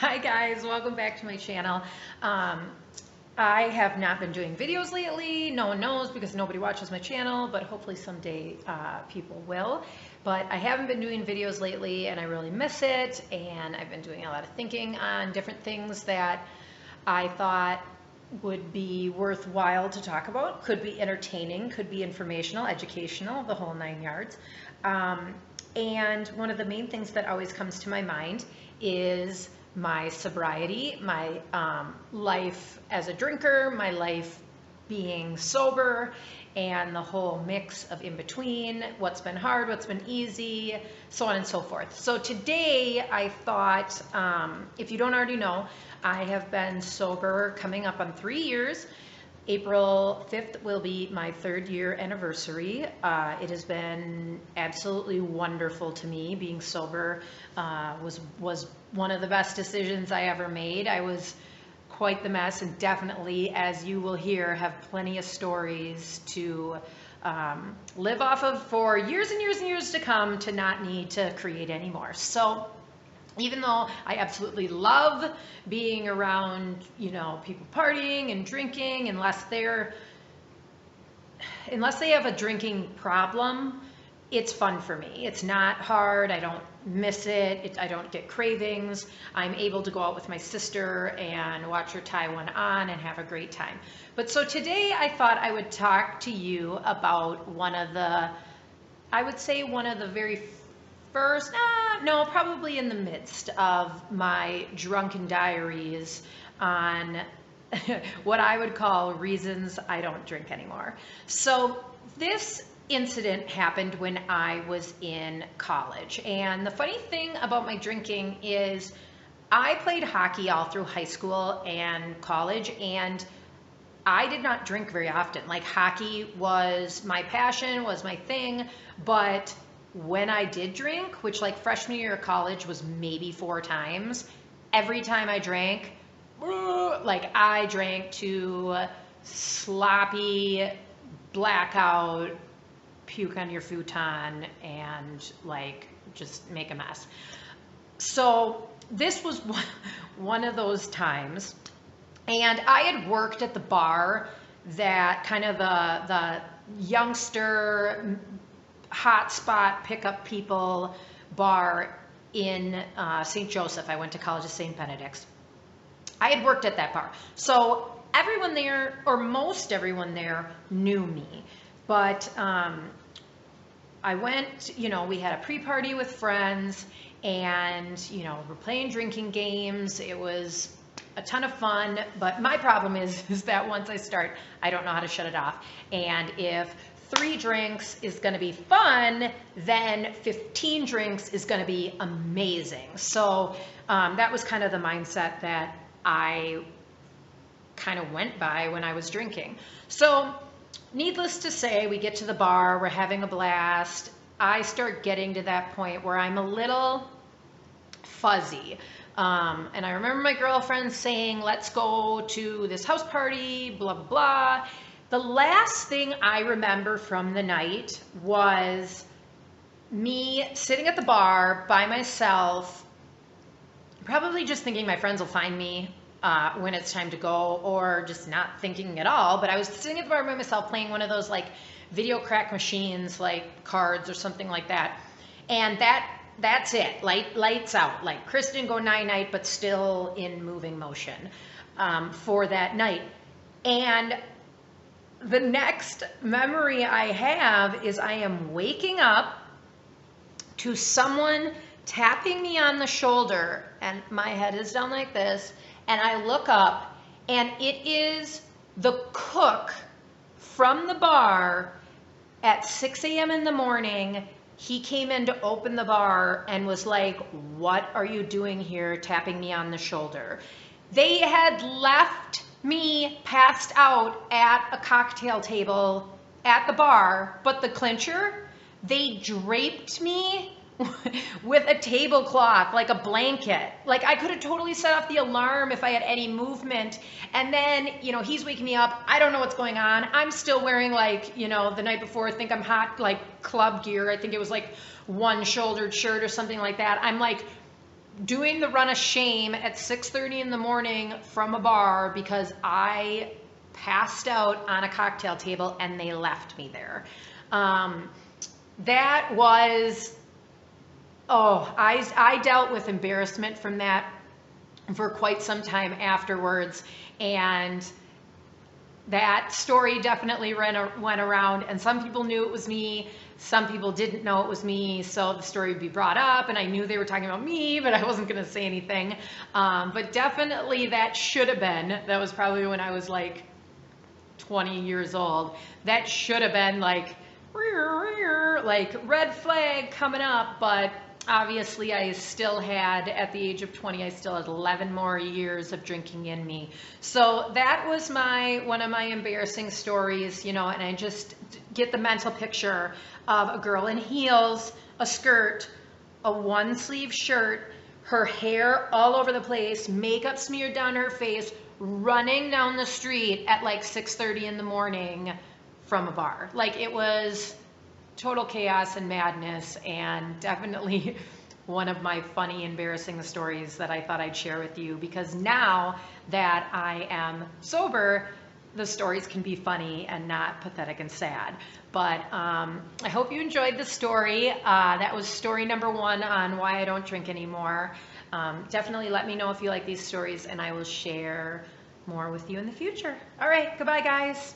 Hi guys, welcome back to my channel. I have not been doing videos lately. No one knows because nobody watches my channel, but hopefully someday people will. But I haven't been doing videos lately and I really miss it. And I've been doing a lot of thinking on different things that I thought would be worthwhile to talk about. Could be entertaining, could be informational, educational, the whole nine yards. And one of the main things that always comes to my mind is my sobriety, my life as a drinker, my life being sober, and the whole mix of in between, what's been hard, what's been easy, so on and so forth. So today I thought, if you don't already know, I have been sober coming up on 3 years. April 5th will be my 3rd year anniversary. It has been absolutely wonderful to me. Being sober was one of the best decisions I ever made. I was quite the mess, and definitely, as you will hear, have plenty of stories to live off of for years and years and years to come, to not need to create anymore. So even though I absolutely love being around, people partying and drinking, unless they have a drinking problem, it's fun for me. It's not hard. I don't miss it. I don't get cravings. I'm able to go out with my sister and watch her tie one on and have a great time. But so today I thought I would talk to you about one of the very first, probably in the midst of my drunken diaries on what I would call reasons I don't drink anymore. So this incident happened when I was in college. And the funny thing about my drinking is I played hockey all through high school and college, and I did not drink very often. Like, hockey was my passion, was my thing, but when I did drink, which like freshman year of college was maybe 4 times, every time I drank, I drank to sloppy, blackout, puke on your futon, and just make a mess. So this was one of those times, and I had worked at the bar, that kind of the youngster hot spot pickup people bar in St. Joseph. I went to college at St. Benedict's. I had worked at that bar. So everyone there, or most everyone there, knew me. But I went, we had a pre-party with friends, and, we're playing drinking games. It was a ton of fun, but my problem is that once I start, I don't know how to shut it off. And if 3 drinks is going to be fun, then 15 drinks is going to be amazing. So that was kind of the mindset that I kind of went by when I was drinking. So needless to say, we get to the bar, we're having a blast. I start getting to that point where I'm a little fuzzy. And I remember my girlfriend saying, let's go to this house party, blah, blah, blah. The last thing I remember from the night was me sitting at the bar by myself, probably just thinking my friends will find me when it's time to go, or just not thinking at all. But I was sitting at the bar by myself playing one of those video crack machines, like cards or something like that. And that's it. Lights out. Like Chris didn't go night-night, but still in moving motion for that night. And the next memory I have is I am waking up to someone tapping me on the shoulder, and my head is down like this, and I look up, and it is the cook from the bar at 6 a.m. in the morning. He came in to open the bar and was like, "What are you doing here tapping me on the shoulder?" They had left me passed out at a cocktail table at the bar, but the clincher, they draped me with a tablecloth, like a blanket. Like, I could have totally set off the alarm if I had any movement. And then, he's waking me up. I don't know what's going on. I'm still wearing the night before, think I'm hot, club gear. I think it was one shouldered shirt or something like that. I'm doing the run of shame at 6:30 in the morning from a bar because I passed out on a cocktail table and they left me there. That was, oh, I dealt with embarrassment from that for quite some time afterwards. And that story definitely went around, and some people knew it was me. Some people didn't know it was me, so the story would be brought up, and I knew they were talking about me, but I wasn't going to say anything. But definitely that should have been, that was probably when I was like 20 years old. That should have been like red flag coming up, but obviously I still had, at the age of 20, I still had 11 more years of drinking in me. So that was one of my embarrassing stories, you know, and I just get the mental picture of a girl in heels, a skirt, a one sleeve shirt, her hair all over the place, makeup smeared down her face, running down the street at like 6:30 in the morning from a bar. Like, it was total chaos and madness, and definitely one of my funny, embarrassing stories that I thought I'd share with you, because now that I am sober, the stories can be funny and not pathetic and sad. But I hope you enjoyed the story. That was story number 1 on why I don't drink anymore. Definitely let me know if you like these stories, and I will share more with you in the future. All right, goodbye, guys.